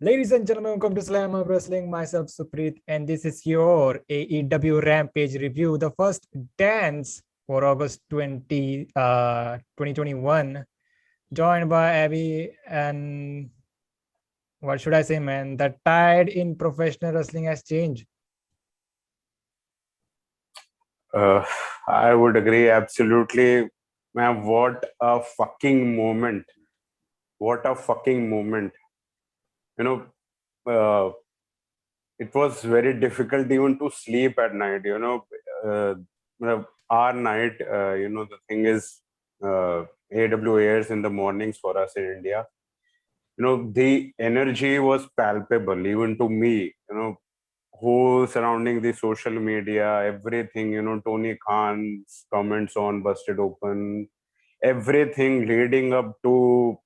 Ladies and gentlemen, welcome to Slamhub Wrestling. Myself, Suprit, and this is your AEW Rampage review, the first dance for August 2021. Joined by Abby and what should I say, man? The tide in professional wrestling has changed. I would agree absolutely. Man, what a fucking moment. What a fucking moment. You know, uh, it was very difficult even to sleep at night. Our night, the thing is, AW airs in the mornings for us in India. The energy was palpable even to me, who surrounding the social media, everything, Tony Khan's comments on Busted Open, everything leading up to,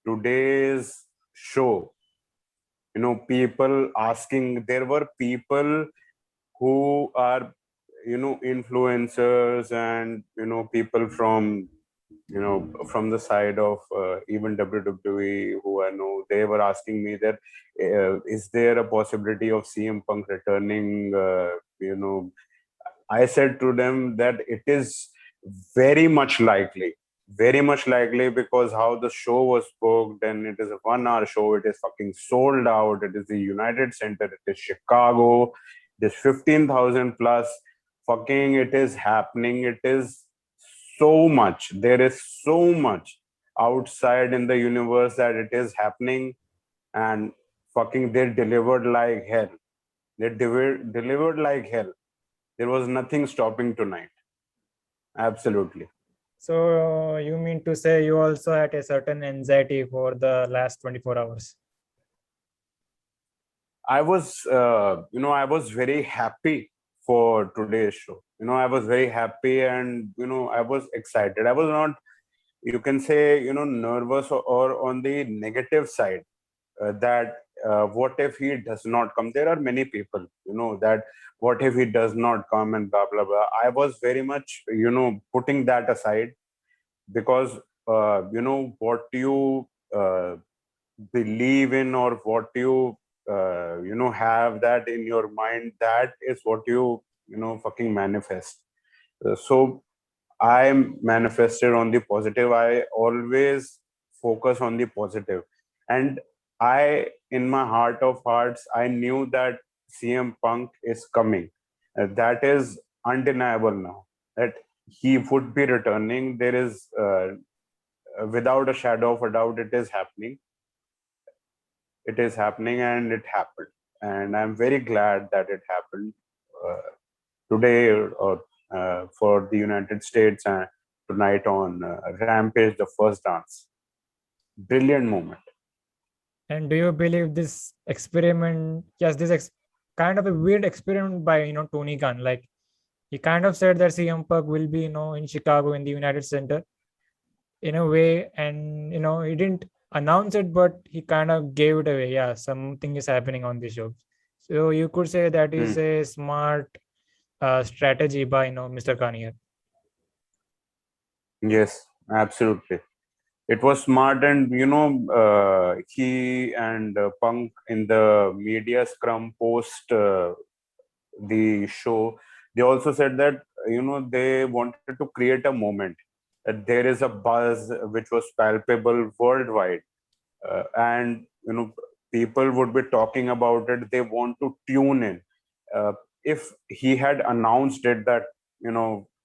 today's show. People asking, there were people who are, influencers and, people from, from the side of even WWE who I know, they were asking me that, is there a possibility of CM Punk returning? I said to them that it is very much likely because how the show was booked, and it is a 1 hour show, it is fucking sold out, it is the United Center, it is Chicago, it is 15,000 plus, fucking it is happening, it is so much, there is so much outside in the universe that it is happening, and fucking they delivered like hell. They delivered like hell. There was nothing stopping tonight. Absolutely. So you mean to say you also had a certain anxiety for the last 24 hours? I was, I was very happy for today's show. I was very happy, and, I was excited. I was not, you can say, nervous or on the negative side, that what if he does not come? There are many people, that what if he does not come and blah, blah, blah. I was very much, putting that aside because, what you believe in, or what you, have that in your mind, that is what you, fucking manifest. So I manifested on the positive. I always focus on the positive. And I, in my heart of hearts, I knew that CM Punk is coming. That is undeniable now. That he would be returning. There is, without a shadow of a doubt, it is happening. It is happening, and it happened. And I'm very glad that it happened today, or for the United States, and tonight on Rampage, the first dance. Brilliant moment. And do you believe this experiment? Yes, kind of a weird experiment by Tony Khan. Like he kind of said that CM Punk will be in Chicago in the United Center in a way, and he didn't announce it, but he kind of gave it away. Yeah, something is happening on the show. So you could say that is a smart strategy by Mr. Khan here. Yes, absolutely. It was smart, and he and Punk in the media scrum post the show, they also said that they wanted to create a moment, that there is a buzz which was palpable worldwide, and people would be talking about it. They want to tune in. If he had announced it that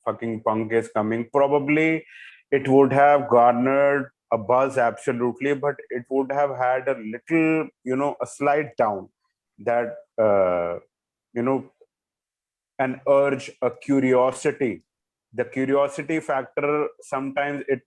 fucking Punk is coming, probably it would have garnered a buzz, absolutely, but it would have had a little, a slight down, that you know an urge, a curiosity. The curiosity factor, sometimes it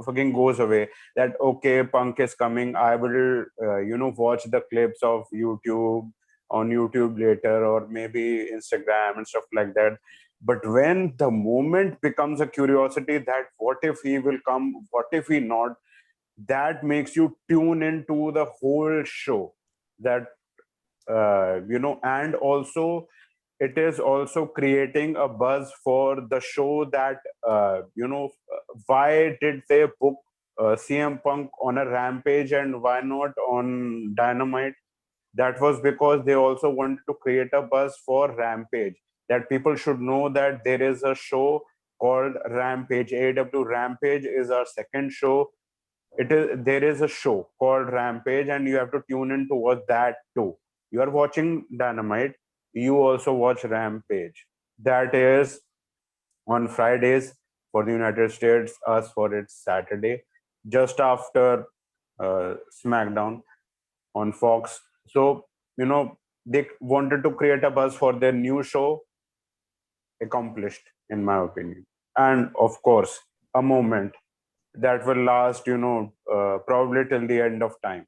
fucking goes away. That okay, Punk is coming. I will, watch the clips of YouTube on YouTube later, or maybe Instagram and stuff like that. But when the moment becomes a curiosity, that what if he will come? What if he not? That makes you tune into the whole show. That and also it is also creating a buzz for the show, that why did they book CM Punk on a Rampage and why not on Dynamite? That was because they also wanted to create a buzz for Rampage, that people should know that there is a show called Rampage. AEW Rampage is our second show. There is a show called Rampage, and you have to tune in to watch that too. You are watching Dynamite, you also watch Rampage. That is on Fridays for the United States, us for its Saturday, just after SmackDown on Fox. So, they wanted to create a buzz for their new show, accomplished, in my opinion. And of course, a moment that will last, probably till the end of time.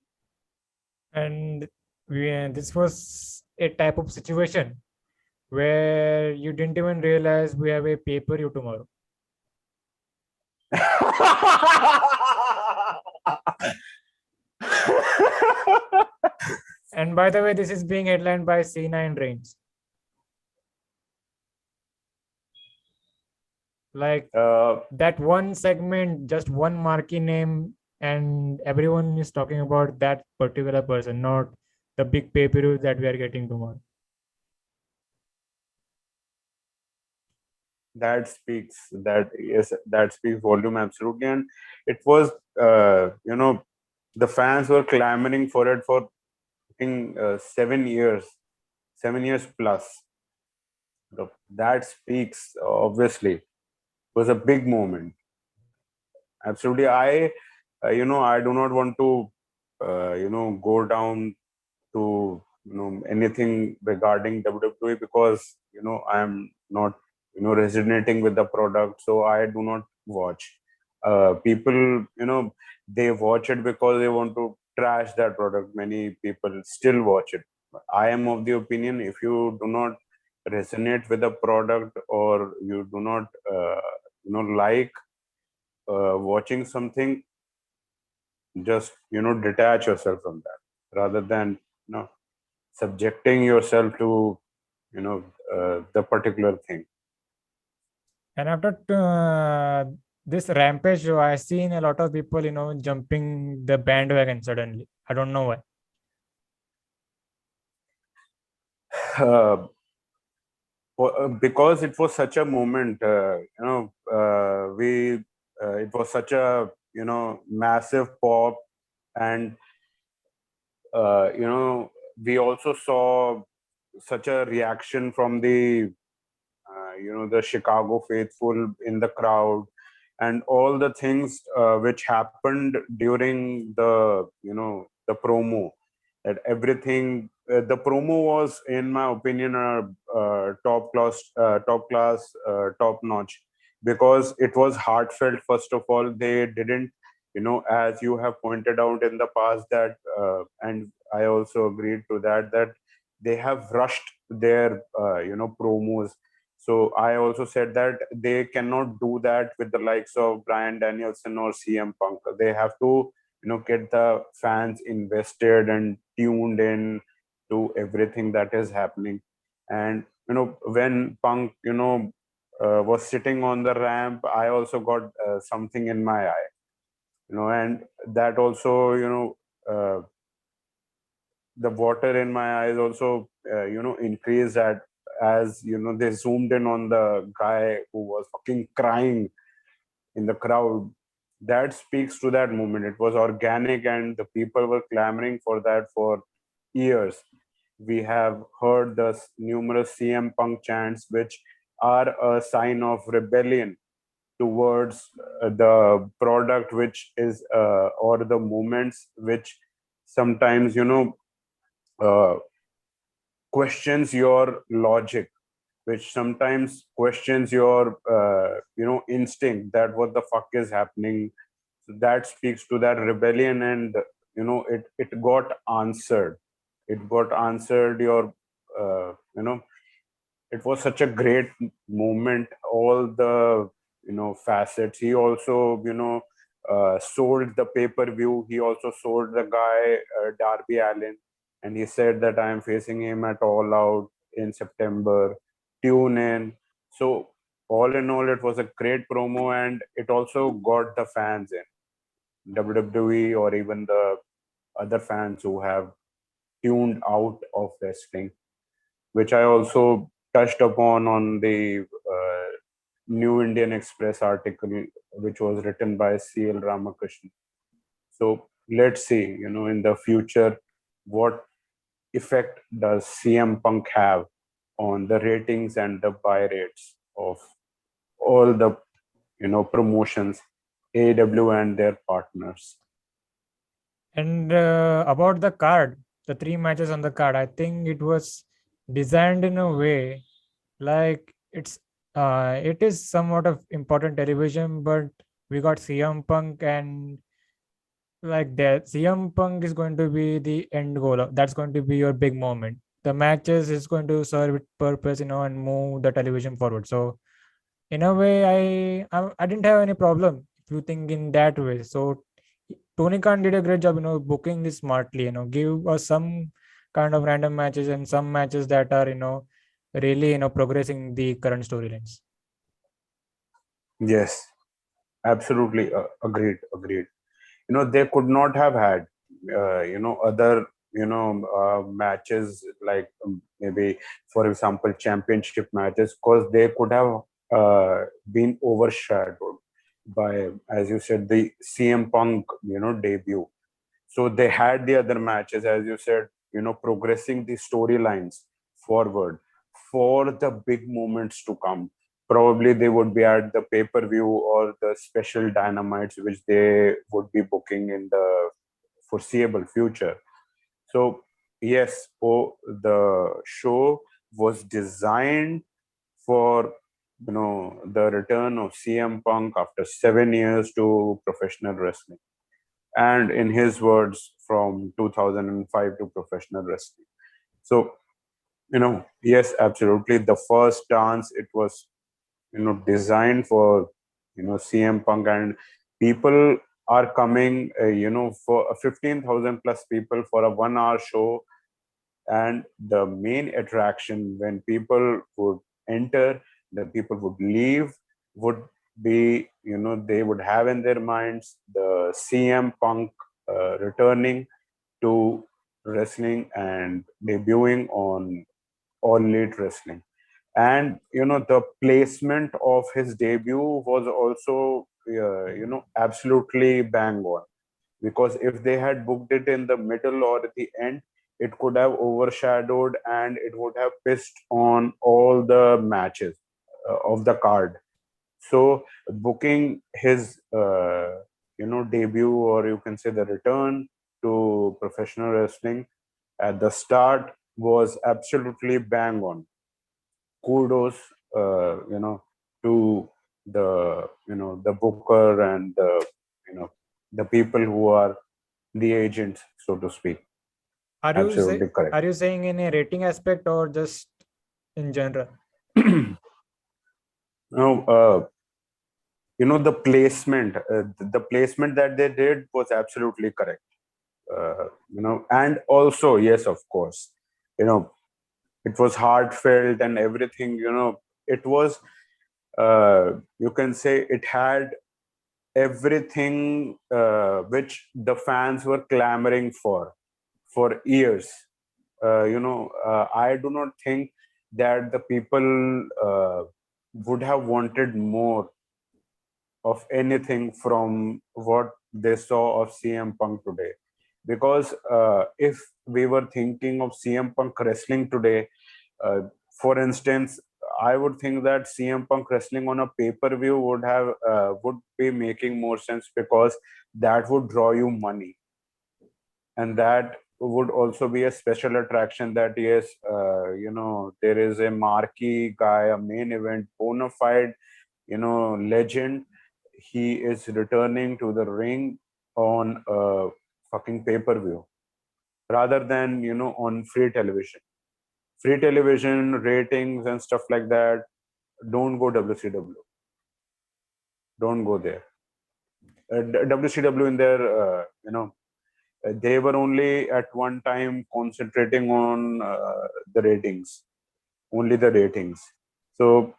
And this was a type of situation where you didn't even realize we have a pay-per-view tomorrow. And by the way, this is being headlined by Cena and Reigns. Like that one segment, just one marquee name, and everyone is talking about that particular person, not the big pay-per-view that we are getting tomorrow. That speaks volume, absolutely. And it was the fans were clamoring for it for 7 years plus. That speaks, obviously, it was a big moment. Absolutely. I do not want to go down to anything regarding WWE, because I am not resonating with the product, so I do not watch. People, they watch it because they want to trash that product. Many people still watch it. I am of the opinion, if you do not resonate with the product, or you do not like watching something, just detach yourself from that, rather than subjecting yourself to the particular thing. And after this Rampage show, I seen a lot of people, jumping the bandwagon suddenly. I don't know why. Because it was such a moment, it was such a massive pop, and we also saw such a reaction from the Chicago faithful in the crowd, and all the things which happened during the promo. That everything, the promo was, in my opinion, top notch, because it was heartfelt. First of all, they didn't, as you have pointed out in the past, that and I also agreed to that they have rushed their promos. So I also said that they cannot do that with the likes of Bryan Danielson or CM Punk. They have to get the fans invested and tuned in to everything that is happening. And when Punk was sitting on the ramp, I also got something in my eye, and that also the water in my eyes also increased as they zoomed in on the guy who was fucking crying in the crowd. That speaks to that moment. It was organic, and the people were clamoring for that for years. We have heard the numerous CM Punk chants, which are a sign of rebellion towards the product, which is or the moments which sometimes uh, questions your logic, which sometimes questions your instinct, that what the fuck is happening. So that speaks to that rebellion, and it got answered. Your it was such a great moment. All the facets. He also sold the pay-per-view. He also sold the guy Darby Allin, and he said that I am facing him at All Out in September. Tune in. So all in all, it was a great promo, and it also got the fans in. WWE or even the other fans who have tuned out of wrestling, which I also touched upon on the New Indian Express article, which was written by C.L. Ramakrishnan. So let's see, in the future, what effect does CM Punk have on the ratings and the buy rates of all the promotions, AEW and their partners. And about the card, the 3 matches on the card, I think it was designed in a way like it is somewhat of important television, but we got CM Punk, and like that CM Punk is going to be the end goal. That's going to be your big moment. The matches is going to serve its purpose, and move the television forward. So in a way, I didn't have any problem if you think in that way. So Tony Khan did a great job, booking this smartly. Give us some kind of random matches and some matches that are really progressing the current storylines. Yes, absolutely agreed. They could not have had other matches like maybe, for example, championship matches, because they could have been overshadowed by, as you said, the CM Punk debut. So they had the other matches, as you said, progressing the storylines forward for the big moments to come. Probably they would be at the pay-per-view or the special dynamites, which they would be booking in the foreseeable future. So yes, the show was designed for the return of CM Punk after 7 years to professional wrestling, and in his words, from 2005 to professional wrestling. So yes, absolutely, the first dance, it was designed for CM Punk, and people are coming for 15,000 plus people for a 1 hour show. And the main attraction, when people would enter, the people would leave, would be they would have in their minds the CM Punk returning to wrestling and debuting on All Elite Wrestling. And the placement of his debut was also absolutely bang on, because if they had booked it in the middle or at the end, it could have overshadowed and it would have pissed on all the matches of the card. So booking his debut, or you can say the return to professional wrestling at the start, was absolutely bang on. Kudos to the booker and the people who are the agents, so to speak. Are you Absolutely correct. are you saying in a rating aspect or just in general? Now, the placement that they did was absolutely correct. And also, yes, of course, it was heartfelt and everything. It was, you can say, it had everything which the fans were clamoring for years. I do not think that the people would have wanted more of anything from what they saw of CM Punk today. Because if we were thinking of CM Punk wrestling today, for instance, I would think that CM Punk wrestling on a pay-per-view would be making more sense, because that would draw you money, and that would also be a special attraction. That yes, there is a marquee guy, a main event bona fide, legend. He is returning to the ring on a fucking pay-per-view, rather than on free television ratings and stuff like that. Don't go WCW. Don't go there. WCW in their they were only at one time concentrating on the ratings, only the ratings. So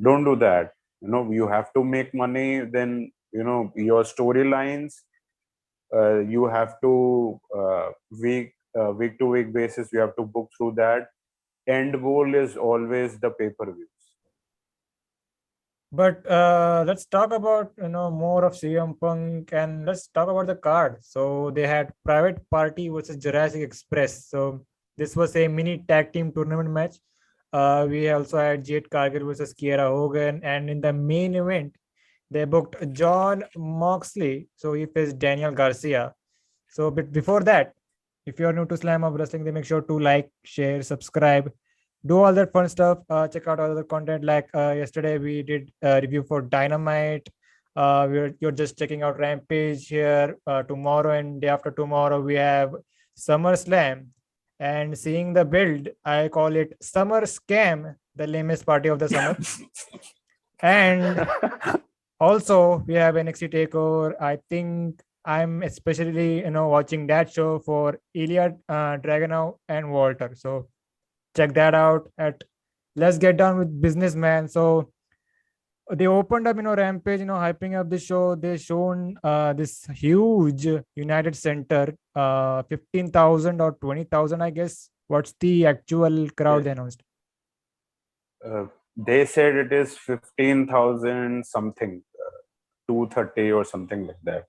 don't do that. You have to make money. Then your storylines You have to week to week basis. You have to book through that. End goal is always the pay-per-views. But let's talk about more of CM Punk, and let's talk about the card. So they had Private Party versus Jurassic Express. So this was a mini tag team tournament match. We also had Jade Cargill versus Kiera Hogan, and in the main event, they booked John Moxley. So he faced Daniel Garcia. So, but before that, if you're new to Slamhub Wrestling, then make sure to like, share, subscribe, do all that fun stuff. Check out all the content. Like yesterday, we did a review for Dynamite. You're just checking out Rampage here. Tomorrow and day after tomorrow, we have SummerSlam. And seeing the build, I call it Summer Scam, the lamest party of the summer. And also, we have NXT Takeover. I think I'm especially watching that show for Ilya Dragunov and Walter. So check that out. At let's get down with business, man. So they opened up Rampage, hyping up the show. They shown this huge United Center, 15,000 or 20,000, I guess. What's the actual crowd they announced? They said it is 15,000 something, 230 or something like that.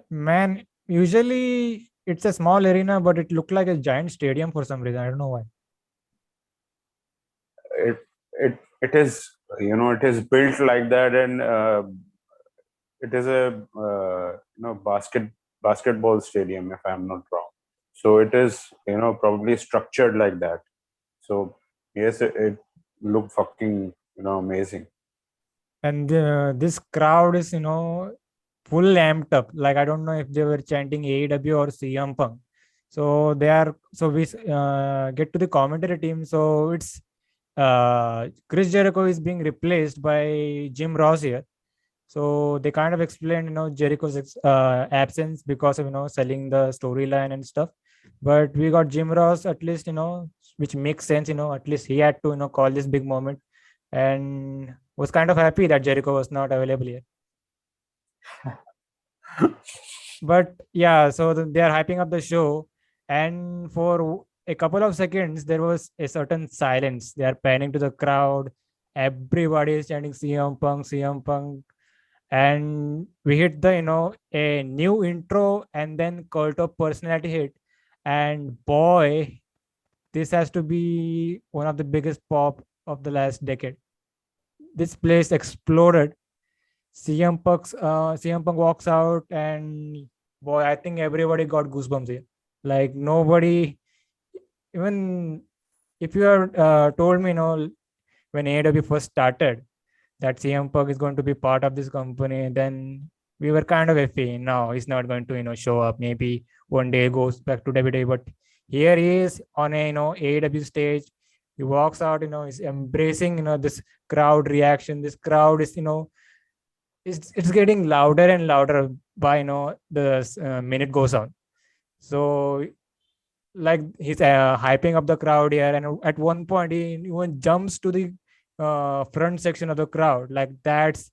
Man, usually it's a small arena, but it looked like a giant stadium for some reason. I don't know why. It is, it is built like that, and it is a basketball stadium, if I'm not wrong. So it is probably structured like that. So yes, it looked fucking amazing. And this crowd is full amped up. Like I don't know if they were chanting AEW or CM Punk. So they are. So we get to the commentary team. So it's Chris Jericho is being replaced by Jim Ross here. So they kind of explained Jericho's absence because of selling the storyline and stuff. But we got Jim Ross, at least which makes sense. At least he had to call this big moment, and was kind of happy that Jericho was not available here. But yeah, so they are hyping up the show, and for a couple of seconds there was a certain silence. They are panning to the crowd. Everybody is chanting CM Punk, CM Punk, and we hit the a new intro, and then cult of personality hit, and boy, this has to be one of the biggest pop of the last decade. This place exploded. CM Punk walks out, and boy, I think everybody got goosebumps here. Like nobody, even if you have told me, when AEW first started, that CM Punk is going to be part of this company, then we were kind of iffy. No, he's not going to show up. Maybe one day goes back to WWE, but here he is on a AEW stage. He walks out, he's embracing this crowd reaction. This crowd is it's getting louder and louder by the minute goes on. So like he's hyping up the crowd here, and at one point he even jumps to the front section of the crowd, like that's,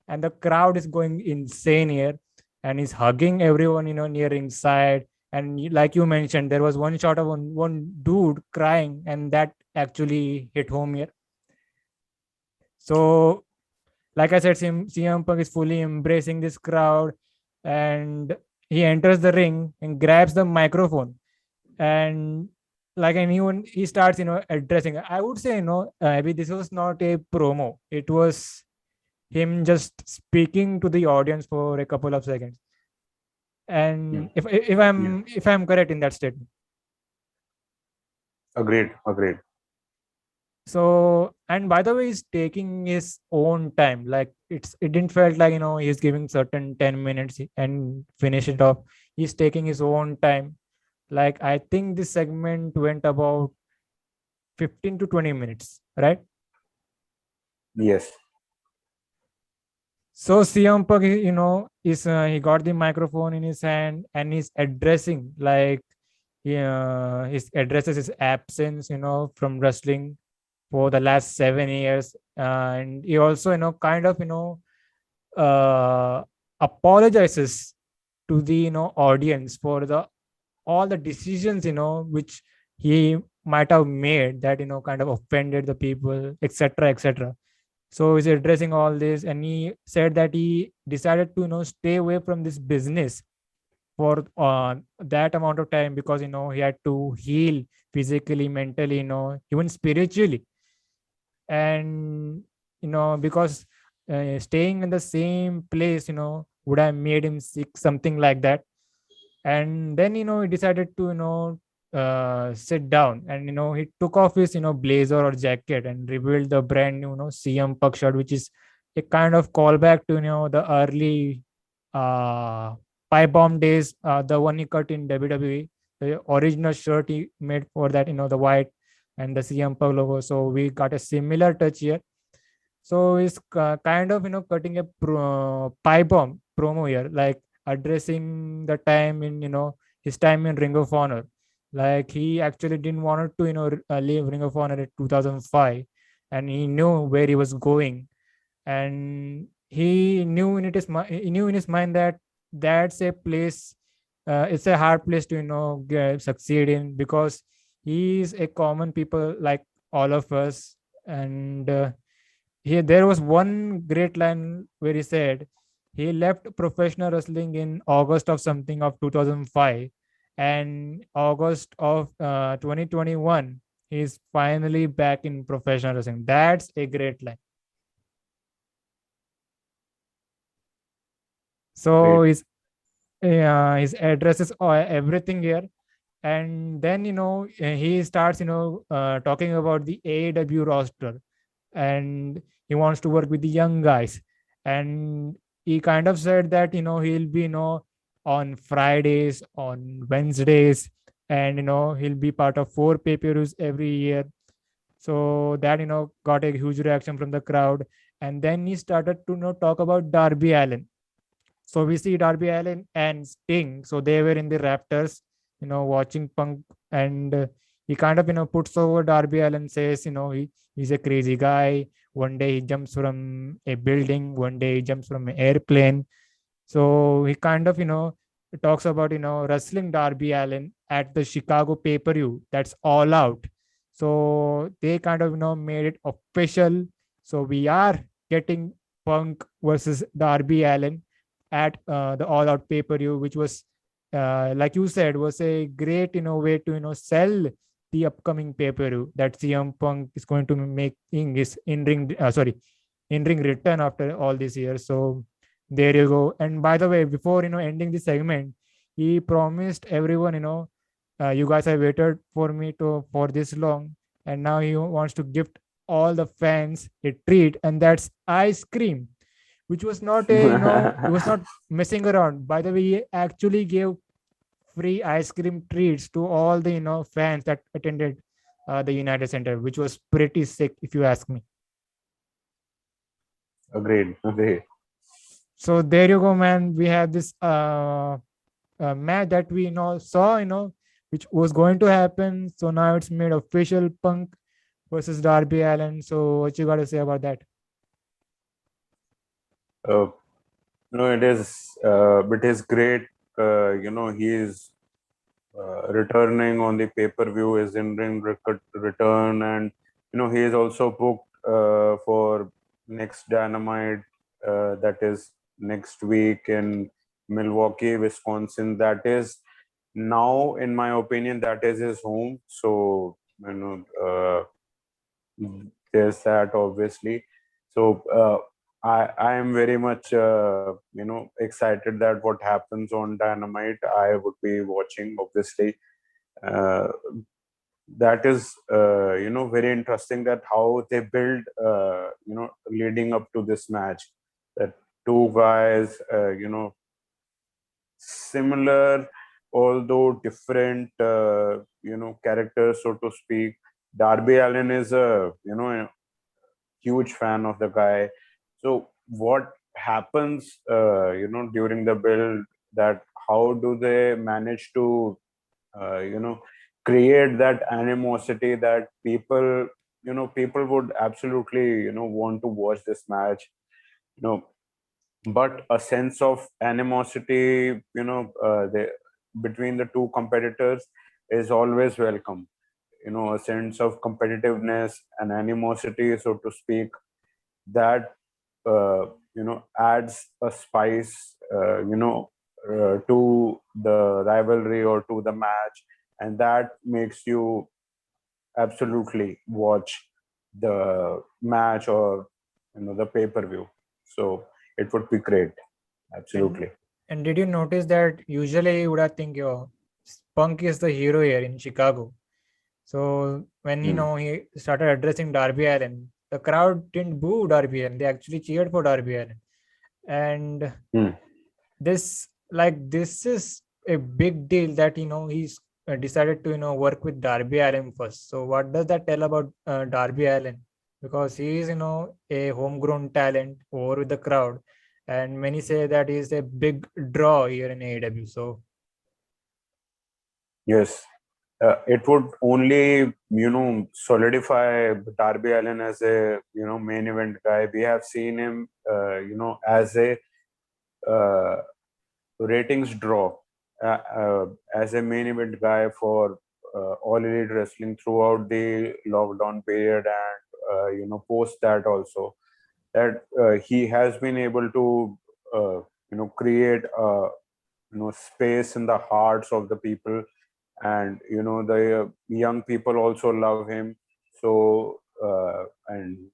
and the crowd is going insane here, and he's hugging everyone near inside. And like you mentioned, there was one shot of one dude crying, and that actually hit home here. So like I said, CM Punk is fully embracing this crowd, and he enters the ring and grabs the microphone, and like anyone, he starts addressing. I would say maybe this was not a promo. It was him just speaking to the audience for a couple of seconds. And if I'm correct in that statement. Agreed. So, and by the way, he's taking his own time. Like it didn't felt like he's giving certain 10 minutes and finish it off. He's taking his own time. Like I think this segment went about 15 to 20 minutes, right? Yes. So CM Punk, is he got the microphone in his hand, and he's addressing, like he addresses his absence from wrestling for the last 7 years, and he also kind of apologizes to the audience for the all the decisions which he might have made that kind of offended the people, etc., etc. So he's addressing all this, and he said that he decided to stay away from this business for that amount of time, because he had to heal physically, mentally, even spiritually. And because staying in the same place would have made him sick, something like that. And then he decided to sit down, and he took off his blazer or jacket and revealed the brand new CM Punk shirt, which is a kind of callback to the early uh pipe bomb days, the one he cut in WWE, the original shirt he made for that, the white and the CM Punk logo. So we got a similar touch here. So he's kind of cutting a pipe bomb promo here, like addressing the time in his time in Ring of Honor. Like he actually didn't want to leave Ring of Honor in 2005, and he knew where he was going, and he knew in his mind that that's a place, it's a hard place to succeed in, because he is a common people like all of us. And here there was one great line where he said he left professional wrestling in August of something of 2005, and August of 2021 he's finally back in professional wrestling. That's a great line. So Great. his address is everything here. And then he starts talking about the AEW roster, and he wants to work with the young guys. And he kind of said that he'll be on Fridays, on Wednesdays, and he'll be part of 4 pay-per-views every year. So that got a huge reaction from the crowd. And then he started to talk about Darby Allin. So we see Darby Allin and Sting. So they were in the Raptors, watching Punk, and he kind of puts over Darby Allin, says he's a crazy guy. One day he jumps from a building, one day he jumps from an airplane. So he kind of talks about wrestling Darby Allin at the Chicago pay-per-view. That's All Out. So they kind of made it official. So we are getting Punk versus Darby Allin at the All Out pay-per-view, which was, like you said, was a great way to sell the upcoming pay-per-view that CM Punk is going to be making his in-ring return after all these years. So there you go. And by the way, before ending this segment, he promised everyone, you guys have waited for me to for this long, and now he wants to gift all the fans a treat, and that's ice cream, which was not a it was not messing around. By the way, he actually gave free ice cream treats to all the fans that attended the United Center, which was pretty sick, if you ask me. Agreed. Agreed. So there you go, man. We have this match that we saw, which was going to happen. So now it's made official: Punk versus Darby Allin. So what you got to say about that? No, it is great. He is returning on the pay-per-view, his in-ring return, and he is also booked for next Dynamite, that is next week in Milwaukee, Wisconsin. That is now, in my opinion, that is his home. So there's that, obviously. So I am very much excited that what happens on Dynamite. I would be watching, obviously. Uh, that is very interesting, that how they build leading up to this match, that two guys similar although different characters, so to speak. Darby Allin is a huge fan of the guy. So what happens during the build, that how do they manage to create that animosity, that people would absolutely want to watch this match. you know but a sense of animosity, between the two competitors is always welcome. A sense of competitiveness and animosity, so to speak, that adds a spice, to the rivalry or to the match, and that makes you absolutely watch the match or the pay-per-view. So it would be great. Absolutely. And did you notice that usually you would have think Punk is the hero here in Chicago. So when he started addressing Darby Allin, the crowd didn't boo Darby Allin; they actually cheered for Darby Allin. And Hmm. this is a big deal that he's decided to work with Darby Allin first. So what does that tell about Darby Allin? Because he is a homegrown talent over with the crowd, and many say that he's a big draw here in AEW. So Yes. It would only, solidify Darby Allin as a, main event guy. We have seen him, as a uh, ratings draw, as a main event guy for All Elite Wrestling throughout the lockdown period, and post that also. That he has been able to, create a space in the hearts of the people, and the young people also love him. So and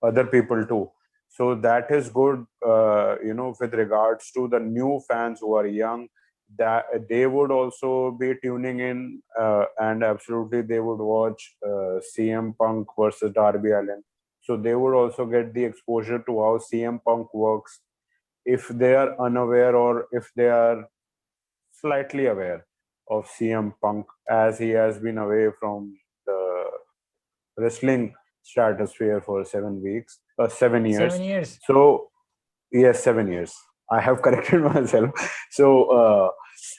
other people too. So that is good, with regards to the new fans who are young, that they would also be tuning in, and absolutely they would watch CM Punk versus Darby Allin. So they would also get the exposure to how CM Punk works, if they are unaware or if they are slightly aware of CM Punk, as he has been away from the wrestling stratosphere for 7 weeks, 7 years. 7 years. So, yes, 7 years. I have corrected myself. So,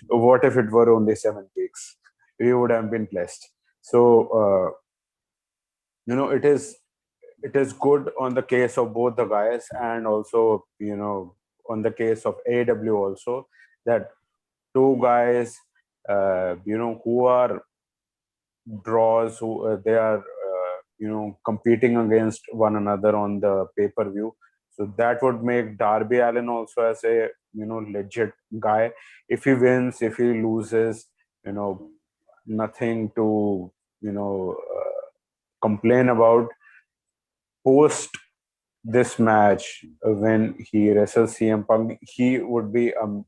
what if it were only 7 weeks? We would have been blessed. So, it is good on the case of both the guys, and also on the case of AW also, that two guys, who are draws, who they are competing against one another on the pay-per-view. So that would make Darby Allin also as a legit guy. If he wins, if he loses, nothing to complain about. Post this match, when he wrestles CM Punk, he would be a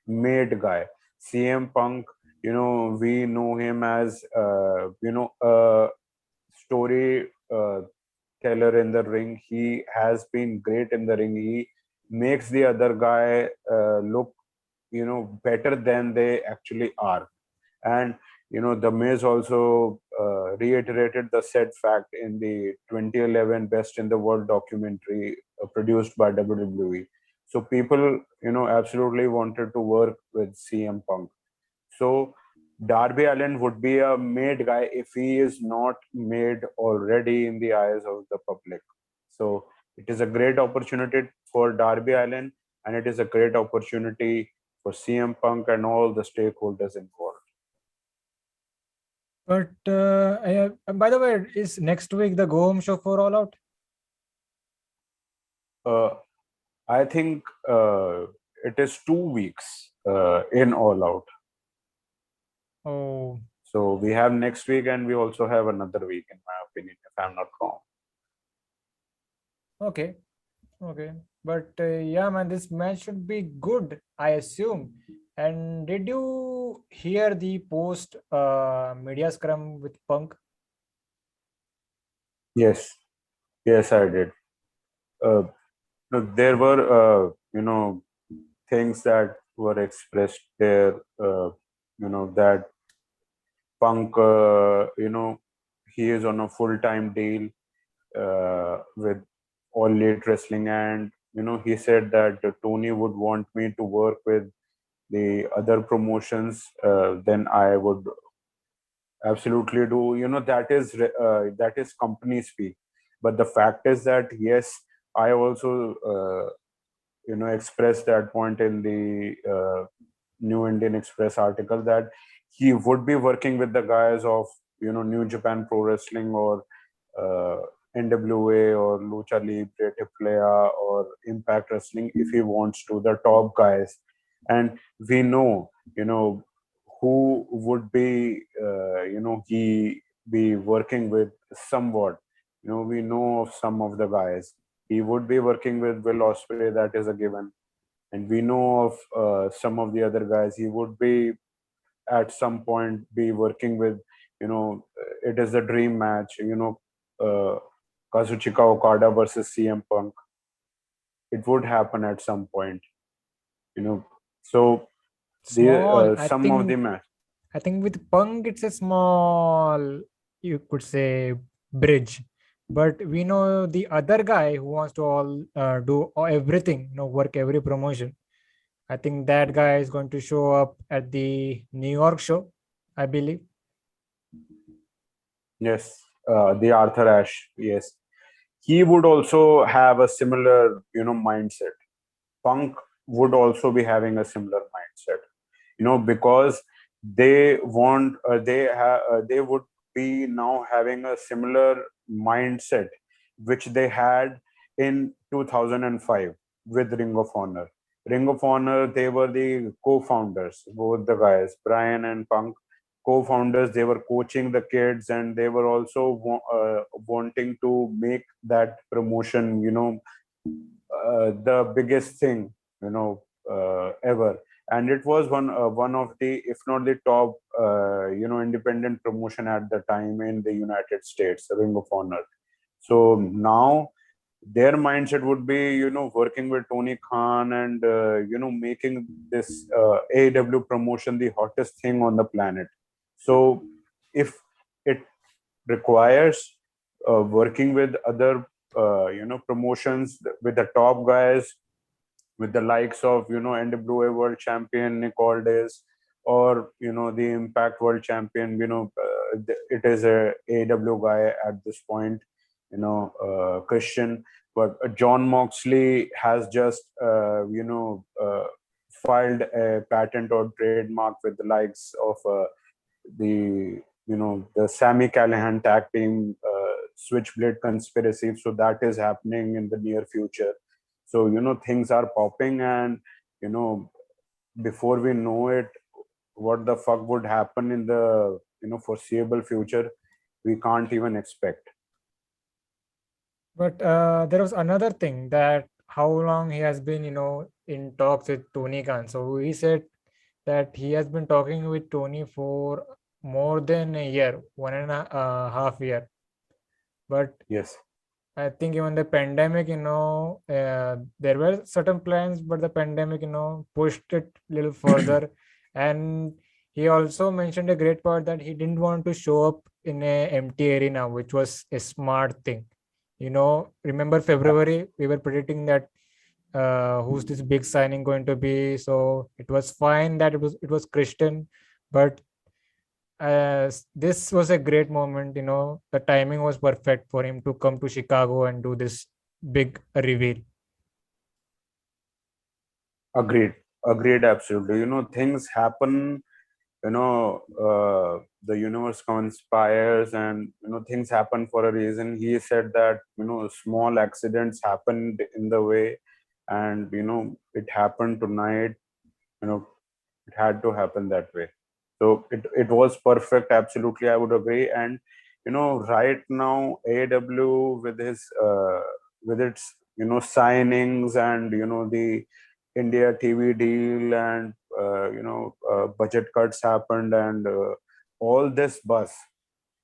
made guy. CM Punk, we know him as a story teller in the ring. He has been great in the ring. He makes the other guy look better than they actually are. And the Miz also reiterated the said fact in the 2011 Best in the World documentary produced by WWE. So people absolutely wanted to work with CM Punk. So Darby Allin would be a made guy if he is not made already in the eyes of the public. So it is a great opportunity for Darby Allin, and it is a great opportunity for CM Punk and all the stakeholders involved. But by the way, is next week the go home show for All Out? Uh, I think it is 2 weeks in All Out. Oh, So we have next week, and we also have another week, in my opinion, if I'm not wrong. okay. Okay. But yeah, man, this match should be good, I assume. And did you hear the post media scrum with Punk? Yes, yes, I did. Uh, there were, things that were expressed there. That Punk, he is on a full-time deal with All Elite Wrestling, and he said that Tony would want me to work with the other promotions. Then I would absolutely do. That is company speak. But the fact is that, yes, I also expressed that point in the New Indian Express article, that he would be working with the guys of New Japan Pro Wrestling or uh, NWA or Lucha Libre, AAA or Impact Wrestling if he wants to, the top guys. And we know, who would be, he be working with somewhat. We know of some of the guys. He would be working with Will Ospreay, that is a given. And we know of some of the other guys. He would be at some point be working with, it is the dream match, uh, Kazuchika Okada versus CM Punk. It would happen at some point, So the Small. some of the match. I think with Punk, it's a small, you could say, bridge. But we know the other guy who wants to do everything, work every promotion. I think that guy is going to show up at the New York show, I believe. Yes, the Arthur Ashe. Yes, he would also have a similar, mindset. Punk would also be having a similar mindset, because they want, they would be now having a similar mindset which they had in 2005 with Ring of Honor. Ring of Honor, they were the co-founders, both the guys, Brian and Punk, co-founders. They were coaching the kids, and they were also wanting to make that promotion, the biggest thing, ever. And it was one of the, if not the top, independent promotion at the time in the United States, Ring of Honor. So now their mindset would be, working with Tony Khan and making this AEW promotion the hottest thing on the planet. So if it requires working with other promotions, with the top guys, with the likes of NWA World Champion Nick Aldis, or the Impact World Champion, it is a AEW guy at this point, Christian. But John Moxley has just filed a patent or trademark with the likes of the the Sami Callihan tag team, Switchblade Conspiracy. So that is happening in the near future. So things are popping, and before we know it, what the fuck would happen in the foreseeable future, we can't even expect. But there was another thing, that how long he has been, in talks with Tony Khan. So he said that he has been talking with Tony for more than a year, 1.5 year. But Yes, I think even the pandemic, there were certain plans, but the pandemic, pushed it a little further. And he also mentioned a great part, that he didn't want to show up in a empty arena, which was a smart thing. Remember February, we were predicting that who's this big signing going to be. So it was fine that it was Christian, but this was a great moment. The timing was perfect for him to come to Chicago and do this big reveal. agreed, absolutely. Things happen, the universe conspires, and things happen for a reason. He said that small accidents happened in the way, and it happened tonight. you know it had to happen that way. So it was perfect, absolutely, I would agree. And right now AW with his with its signings, and the India TV deal, and budget cuts happened, and all this buzz,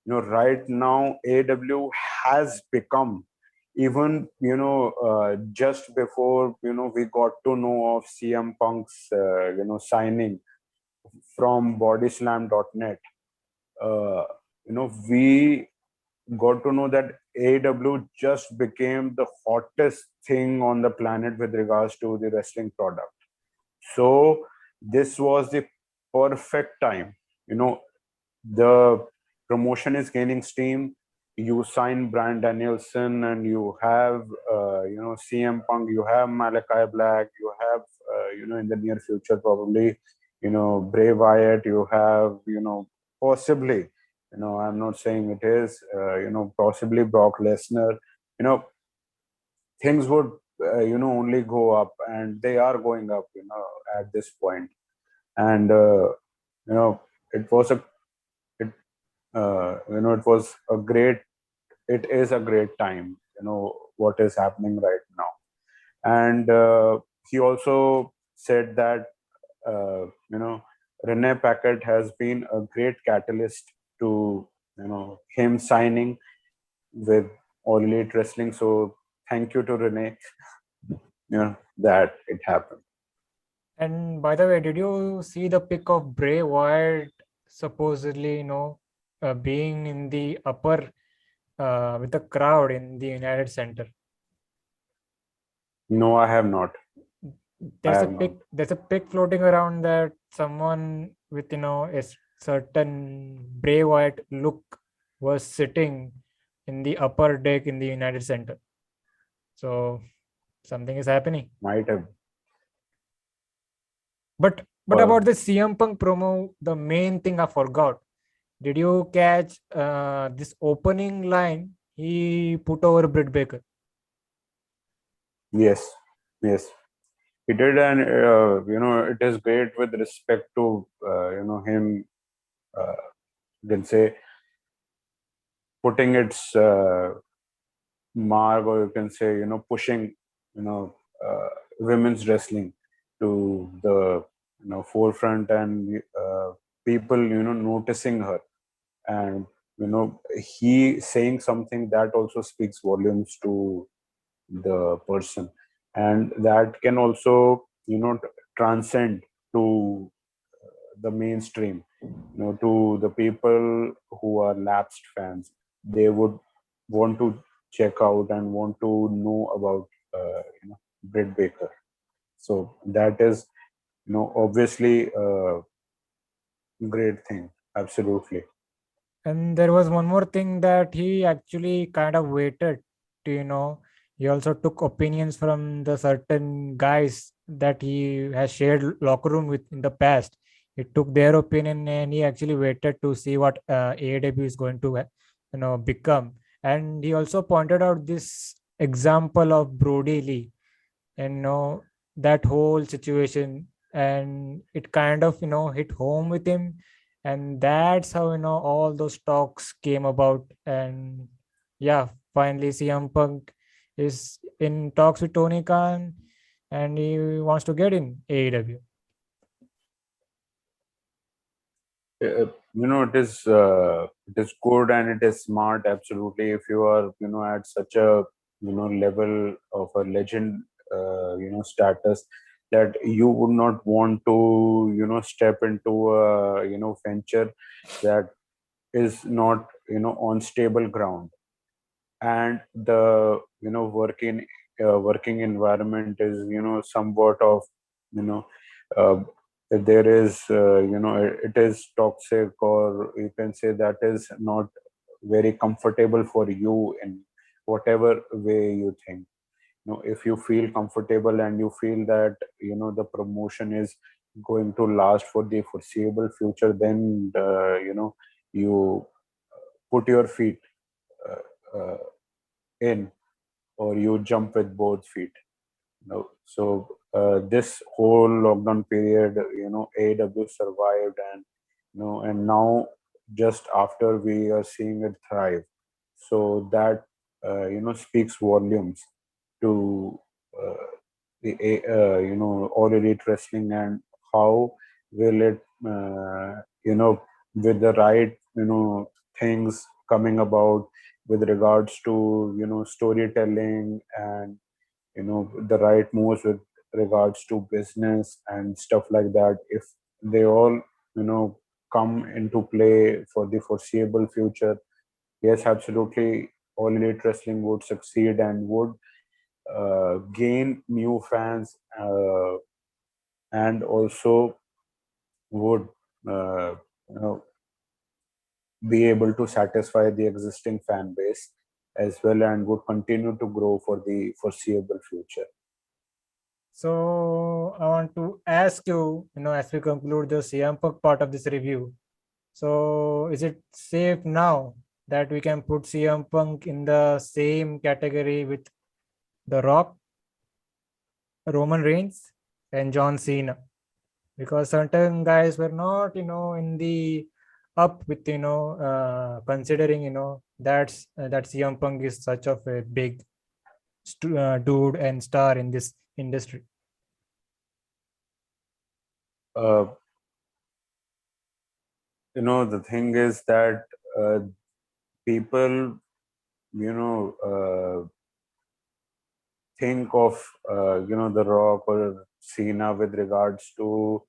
right now AW has become, even just before we got to know of CM Punk's signing from bodyslam.net, we got to know that AW just became the hottest thing on the planet with regards to the wrestling product. So this was the perfect time. The promotion is gaining steam. you sign Bryan Danielson, and you have CM Punk, you have Malachi Black, you have in the near future probably Bray Wyatt, you have possibly I'm not saying it is possibly Brock Lesnar. you know Things would only go up, and they are going up at this point. And you know it was a it it was a great it is a great time, what is happening right now. And he also said that uh, you know Rene Packard has been a great catalyst to him signing with All Elite Wrestling. So thank you to Rene, that it happened. And by the way, did you see the pic of Bray Wyatt supposedly, being in the upper with the crowd in the United Center? No, I have not. There's a pic. There's a pic floating around that someone with a certain Bray Wyatt look was sitting in the upper deck in the United Center. So something is happening. Might have. But about the CM Punk promo, the main thing I forgot. Did you catch this opening line he put over Britt Baker? Yes, he did. And it is great with respect to him. Can say putting its mark, or you can say pushing women's wrestling to the forefront, and people noticing her, and he saying something that also speaks volumes to the person, and that can also transcend to the mainstream, to the people who are lapsed fans. They would want to check out and want to know about Britt Baker. So that is obviously a great thing. Absolutely. And there was one more thing that he actually kind of waited to, he also took opinions from the certain guys that he has shared locker room with in the past. He took their opinion and he actually waited to see what AEW is going to, become. And he also pointed out this example of Brody Lee, and that whole situation, and it kind of hit home with him, and that's how all those talks came about. And yeah, finally CM Punk is in talks with Tony Khan, and he wants to get in AEW. It is good and it is smart. Absolutely. If you are at such a level of a legend status, that you would not want to step into a venture that is not on stable ground. And the working environment is somewhat of you know uh, there is it is toxic, or you can say that is not very comfortable for you in whatever way you think. If you feel comfortable and you feel that the promotion is going to last for the foreseeable future, then you put your feet uh, in, or you jump with both feet. So this whole lockdown period, AW survived, and and now just after we are seeing it thrive. So that speaks volumes to uh, the All Elite Wrestling, and how will it with the right things coming about with regards to storytelling, and the right moves with regards to business and stuff like that. If they all come into play for the foreseeable future, yes, absolutely, All Elite Wrestling would succeed and would gain new fans, and also would uh, you know be able to satisfy the existing fan base as well, and would continue to grow for the foreseeable future. So I want to ask you, as we conclude the CM Punk part of this review, so is it safe now that we can put CM Punk in the same category with The Rock, Roman Reigns, and John Cena? Because certain guys were not, in the up with, considering, that CM Punk is such of a big dude and star in this industry. Uh, the thing is that people, think of, The Rock or Cena with regards to,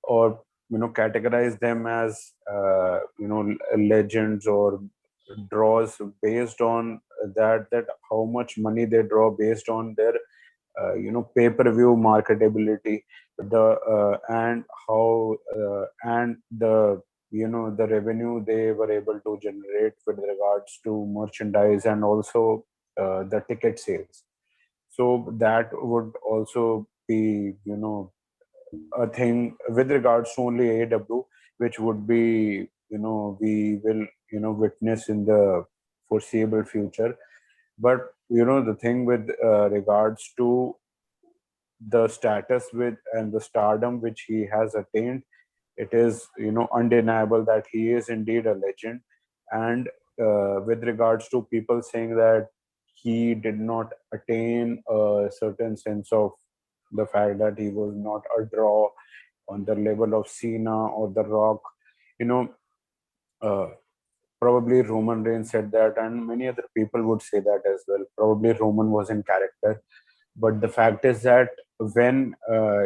or, categorize them as, legends, or draws based on that how much money they draw based on their, pay-per-view marketability, and how, and the, the revenue they were able to generate with regards to merchandise, and also the ticket sales. So that would also be, a thing with regards to only AEW, which would be, we will, witness in the foreseeable future. But the thing with regards to the status with and the stardom which he has attained, it is, undeniable that he is indeed a legend. And with regards to people saying that he did not attain a certain sense of the fact that he was not a draw on the level of Cena or The Rock, you know, uh, probably Roman Reigns said that, and many other people would say that as well. Probably Roman was in character, but the fact is that when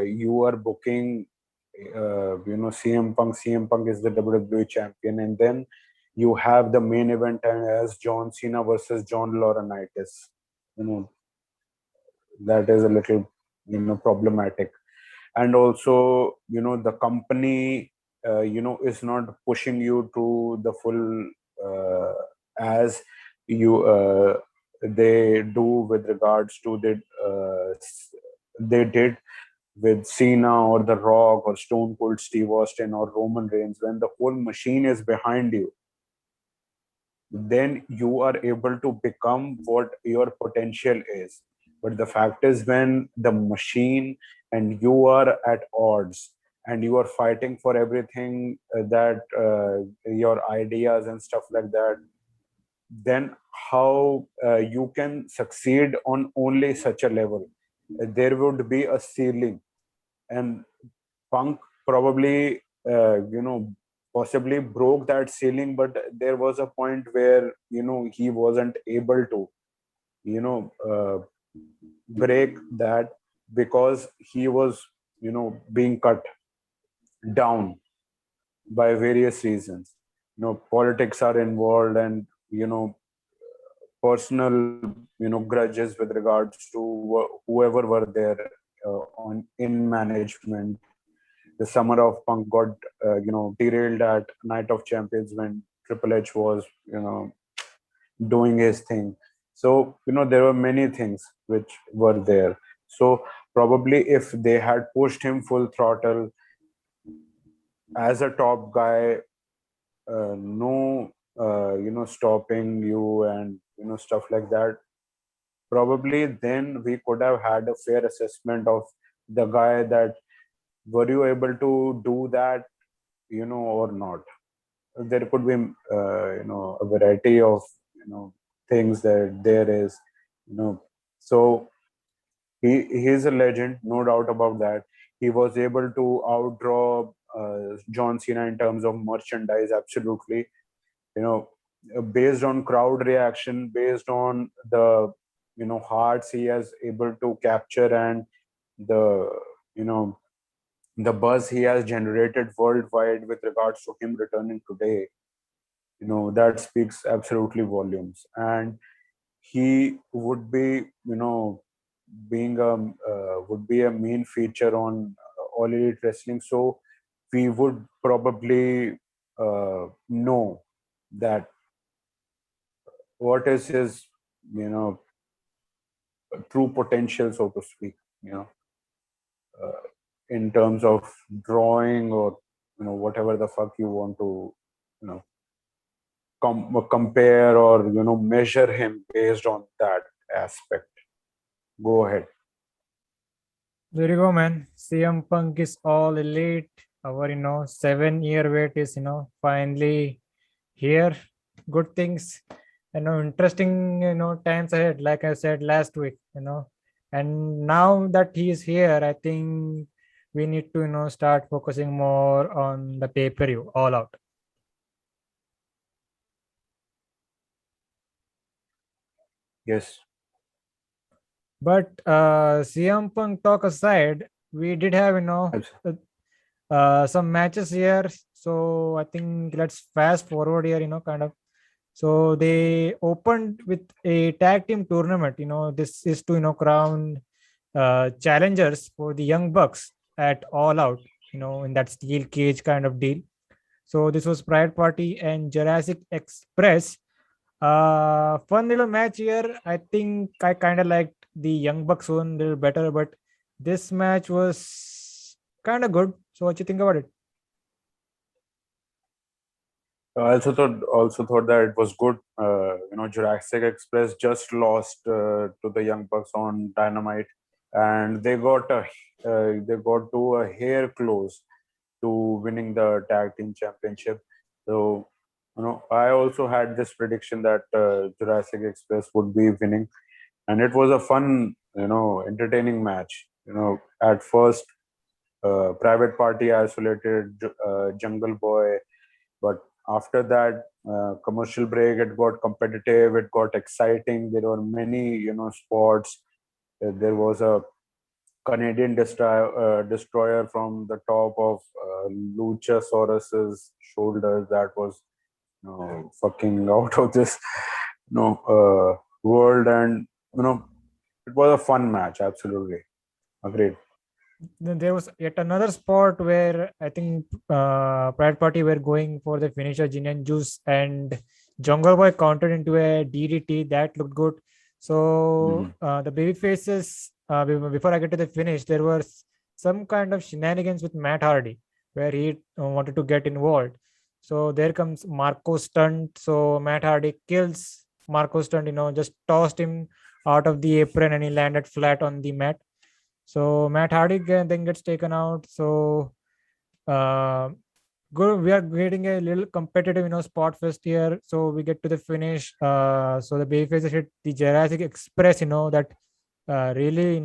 you are booking, CM Punk is the WWE champion, and then you have the main event as John Cena versus John Laurinaitis. You know, that is a little, problematic. And also, the company, is not pushing you to the full, as you they do with regards to they did with Cena or The Rock or Stone Cold Steve Austin or Roman Reigns. When the whole machine is behind you, then you are able to become what your potential is. But the fact is, when the machine and you are at odds, and you are fighting for everything, that your ideas and stuff like that, then how you can succeed on only such a level? There would be a ceiling, and Punk probably, possibly broke that ceiling, but there was a point where, he wasn't able to, you know, break that, because he was, being cut down by various reasons. Politics are involved, and, personal, grudges with regards to whoever were there on in management. The summer of Punk got, derailed at Night of Champions when Triple H was, doing his thing. So, there were many things which were there. So probably if they had pushed him full throttle as a top guy, no, stopping you and, stuff like that, probably then we could have had a fair assessment of the guy, that were you able to do that, or not. There could be, a variety of, things that there is, so he's a legend, no doubt about that. He was able to outdraw John Cena in terms of merchandise, absolutely. Based on crowd reaction, based on the, hearts he has able to capture, and the, you know the buzz he has generated worldwide with regards to him returning today, that speaks absolutely volumes. And he would be, being a would be a main feature on All Elite Wrestling. So we would probably know that what is his, true potential, so to speak, in terms of drawing or whatever the fuck you want to you know compare or measure him based on that aspect. Go ahead. There you go, man. CM Punk is all elite. Our 7-year wait is finally here. Good things, interesting times ahead. Like I said last week, and now that he is here, I think we need to start focusing more on the pay-per-view, All Out. Yes. But CM Punk talk aside, we did have some matches here. So I think let's fast forward here, kind of. So they opened with a tag team tournament. This is to crown challengers for the Young Bucks at All Out. In that steel cage kind of deal. So this was Pride Party and Jurassic Express. Fun little match here. I think I kind of liked the Young Bucks one a little better, but this match was kind of good. So what you think about it? I also thought that it was good. Jurassic Express just lost to the Young Bucks on Dynamite, and they got to a hair close to winning the tag team championship. So I also had this prediction that Jurassic Express would be winning, and it was a fun, entertaining match. At first, Private Party isolated Jungle Boy, but after that commercial break, it got competitive, it got exciting. There were many spots. There was a Canadian destroyer from the top of Luchasaurus's shoulders that was fucking out of this world, and it was a fun match. Absolutely agreed. Then there was yet another spot where I think Pride Party were going for the finisher Gin and Juice, and Jungle Boy countered into a DDT that looked good. So the baby faces, before I get to the finish, there was some kind of shenanigans with Matt Hardy where he wanted to get involved. So there comes Marco Stunt. So Matt Hardy kills Marco Stunt, just tossed him out of the apron and he landed flat on the mat. So Matt Hardy then gets taken out. So good. We are getting a little competitive, spot fest here. So we get to the finish. So the babyfaces hit the Jurassic Express, that really,